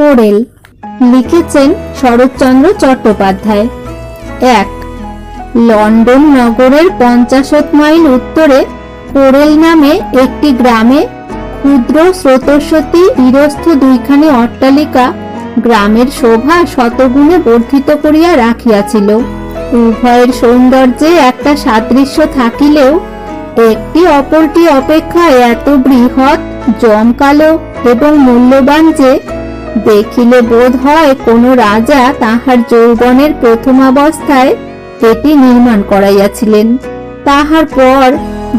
Corel. লিখেছেন Saratchandra Chattopadhyay. 1. London নগরের 50 mile উত্তরে কোরেল নামে একটি গ্রামে ক্ষুদ্র স্রোতস্বতী বিরস্থ দুইখানি অট্টালিকা গ্রামের শোভা শতগুণে বর্ধিত করিয়া রাখিয়াছিল। উভয়ের সৌন্দর্যে একটা সাদৃশ্য থাকিলেও একটি অপরটি অপেক্ষা এত বৃহৎ, জমকালো এবং মূল্যবান যে দেখিলে বোধ হয় কোনো রাজা তাহার যৌবনের প্রথমাবস্থায় এটি নির্মাণ করাইয়াছিলেন। তাহার পর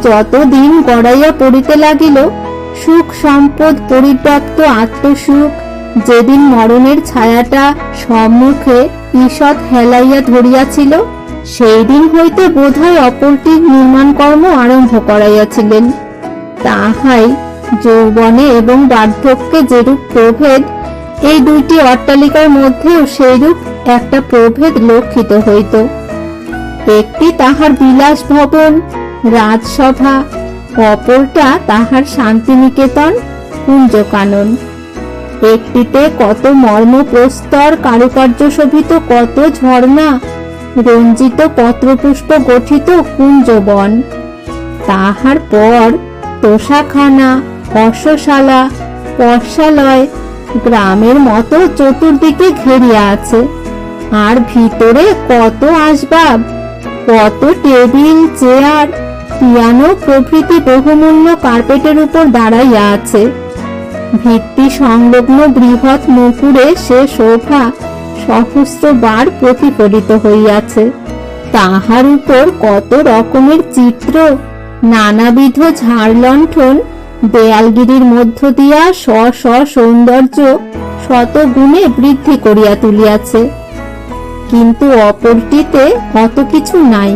যত দিন গড়াইয়া পড়িতে লাগিল, সুখ সম্পদ পরিব্যাপ্ত আত্মসুখ যেদিন মরণের ছায়াটা সম্মুখে ঈষৎ হেলাইয়া ধরিয়াছিল, সেই দিন হইতে বোধহয় অপরটির নির্মাণ কর্ম আরম্ভ করাইয়াছিলেন। তাহাই যৌবনে এবং বার্ধক্যে যেরূপ প্রভেদ, এই দুইটি অট্টালিকার মধ্যেও সেইরূপ একটা প্রভেদ লক্ষিত হইত। একটি তাহার বিলাস ভবন, রাজসভা, অপরটা তাহার শান্তিনিকেতন, কুঞ্জকানন। একটিতে কত মর্মপ্রস্তর কারুকার্য শোভিত কত ঝর্ণা, রঞ্জিত পত্রপুষ্প গঠিত কুঞ্জবন। তাহার পর তোষাখানা, অশ্বশালা, পশালয় গ্রামের মতো চতুর্দিকে ঘেরিয়া আছে। আর ভিতরে কত আসবাব, কত টেবিল, চেয়ার, পিয়ানো প্রভৃতি বহুমূল্য কার্পেটের উপর দাঁড়াইয়া আছে। ভিত্তি সংলগ্ন বৃহৎ মুকুরে সে শোভা সহস্রবার প্রতিফলিত হইয়াছে। তাহার উপর কত রকমের চিত্র, নানাবিধ ঝাড়লণ্ঠন দেয়ালগিরির মধ্য দিয়া স্ব স্ব সৌন্দর্য শত গুণে বৃদ্ধি করিয়া তুলিয়াছে। কিন্তু অপরটিতে অত কিছু নাই।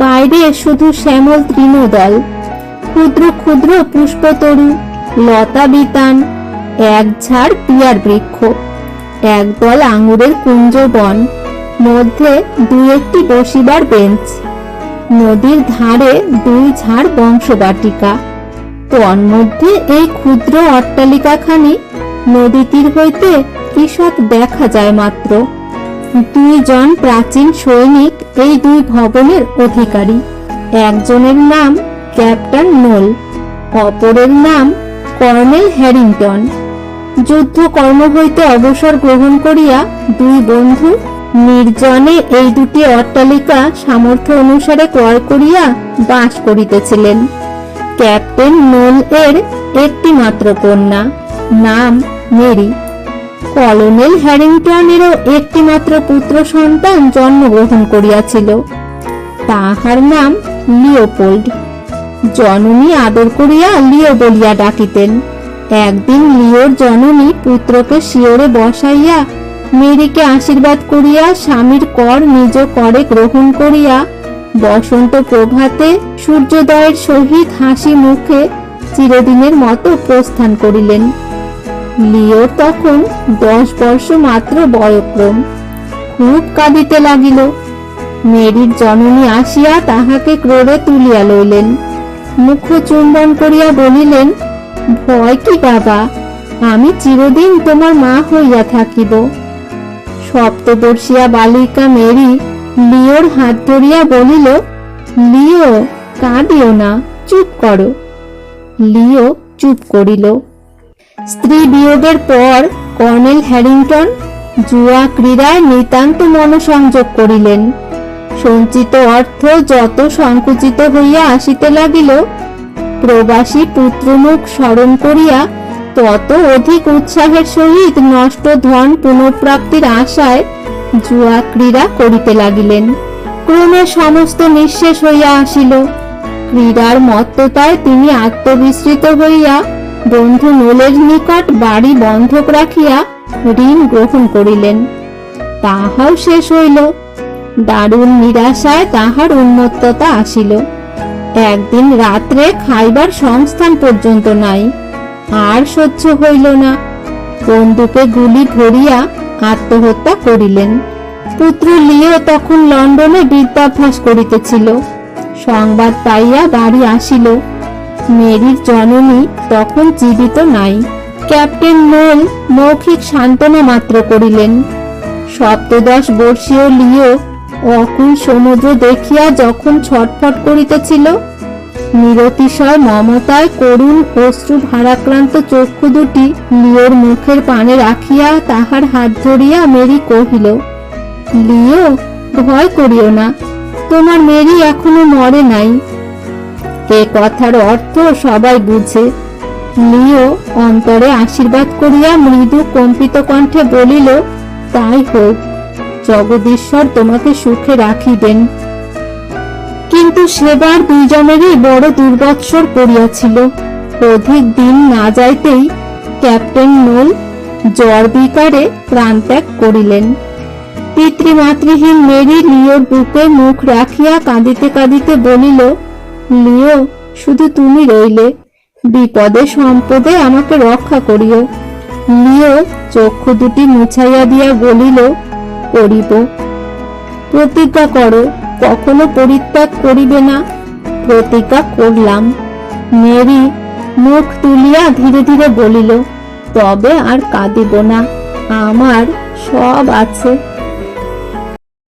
বাইরে শুধু শ্যামল তৃণদল, ক্ষুদ্র ক্ষুদ্র পুষ্পতরু, লতা বিতান, এক ঝাড় পিয়ার বৃক্ষ, একদল আঙুরের কুঞ্জবন, মধ্যে দুই একটি বসিবার বেঞ্চ, নদীর ধারে 2 ঝাড় বংশবাটিকা। তন্মধ্যে এই ক্ষুদ্র অট্টালিকাখানি নদী তীর হইতে ঈষৎ দেখা যায় মাত্র। 2 জন প্রাচীন সৈনিক এই 2 ভবনের অধিকারী। একজনের নাম ক্যাপ্টেন নোল, অপরের নাম কর্নেল হ্যারিংটন। যুদ্ধ কর্ম হইতে অবসর গ্রহণ করিয়া 2 বন্ধু নির্জনে এই 2টি অট্টালিকা সামর্থ্য অনুসারে ক্রয় করিয়া বাস করিতেছিলেন। ক্যাপ্টেন নোল এর একটি মাত্র কন্যা, নাম মেরি। কলোনেল হ্যারিংটনেরও একটি মাত্র পুত্র সন্তান জন্মগ্রহণ করিয়াছিল, তাহার নাম লিওপোল্ড। জননী আদর করিয়া লিও বলিয়া ডাকিতেন। একদিন লিওর জননী পুত্রকে শিয়রে বসাইয়া মেরিকে আশীর্বাদ করিয়া স্বামীর কর নিজ করে গ্রহণ করিয়া বসন্ত প্রভাতে সূর্যোদয়ের সহিত হাসি মুখে চিরদিনের মতো প্রস্থান করিলেন। লিওর তখন 10 বর্ষ মাত্র বয়ক্রম। খুব কাঁদিতে লাগিল। মেরির জননী আসিয়া তাহাকে ক্রোড়ে তুলিয়া লইলেন, মুখ চুম্বন করিয়া বলিলেন, ভয় কি বাবা, আমি চিরদিন তোমার মা হইয়া থাকিব। সপ্তবর্ষীয়া বালিকা মেরি লিওর হাত ধরিয়া বলিল, লিও, কাঁদিও না, চুপ করো। লিও চুপ করিল। স্ত্রী বিয়োগের পর কর্নেল হ্যারিংটন জুয়া ক্রীড়ায় নিতান্ত মনোসংযোগ করিলেন। সঞ্চিত অর্থ যত সংকুচিত হইয়া আসিতে লাগিল, প্রবাসী পুত্রমুখ স্মরণ করিয়া তত অধিক উৎসাহের সহিত নষ্ট ধন পুনঃপ্রাপ্তির আশায় জুয়া ক্রীড়া করিতে লাগিলেন। ক্রমে সমস্ত নিঃশেষ হইয়া আসিল। ক্রীড়ার মত্ততায় তিনি আত্মবিস্মৃত হইয়া বন্ধু নোলের নিকট বাড়ি বন্ধক রাখিয়া ঋণ গ্রহণ করিলেন। তাহাও শেষ হইল। দারুণ নিরাশায় তাহার উন্মত্ততা আসিল। একদিন রাত্রে খাইবার সংস্থান পর্যন্ত নাই। আর সহ্য হইল না। বন্দুকে গুলি ভরিয়া আত্মহত্যা করিলেন। পুত্র লিও তখন লন্ডনে বিদ্যাভ্যাস করিতেছিল। সংবাদ পাইয়া বাড়ি আসিল। মেরির জননী তখন জীবিত নাই। ক্যাপ্টেন নোল মৌখিক সান্ত্বনা মাত্র করিলেন। সপ্তদশ বর্ষীয় লিও অকুল সমুদ্র দেখিয়া যখন ছটফট করিতেছিল, নিরতিশয় মমতায় করুণ অশ্রু ভারাক্রান্ত চক্ষু দুটি লিওর মুখের পানে রাখিয়া তাহার হাত ধরিয়া মেরি কহিল, লিও, ভয় করিও না, তোমার মেরি এখনো মরে নাই। এ কথার অর্থ সবাই বুঝে। লিও অন্তরে আশীর্বাদ করিয়া মৃদু কম্পিত কণ্ঠে বলিল, তাই হোক, জগদীশ্বর তোমাকে সুখে রাখিবেন। কিন্তু সেবার দুইজনেরই বড় দুর্বৎসর পড়িয়াছিল। অধিক দিন না যাইতেই ক্যাপ্টেন নোল জ্বর বিকারে প্রাণত্যাগ করিলেন। পিতৃমাতৃহীন মেরি লিওর বুকে মুখ রাখিয়া কাঁদিতে কাঁদিতে বলিল, লিও, শুধু তুমি রইলে, বিপদে সম্পদে আমাকে রক্ষা করিও। লিও চক্ষু দুটি মুছাইয়া দিয়া বলিল, করিব। প্রতিজ্ঞা করো, কখনো পরিত্যাগ করিবে না। প্রতিজ্ঞা করলাম। মেরি মুখ তুলিয়া ধীরে ধীরে বলিল, তবে আর কাঁদিব না, আমার সব আছে।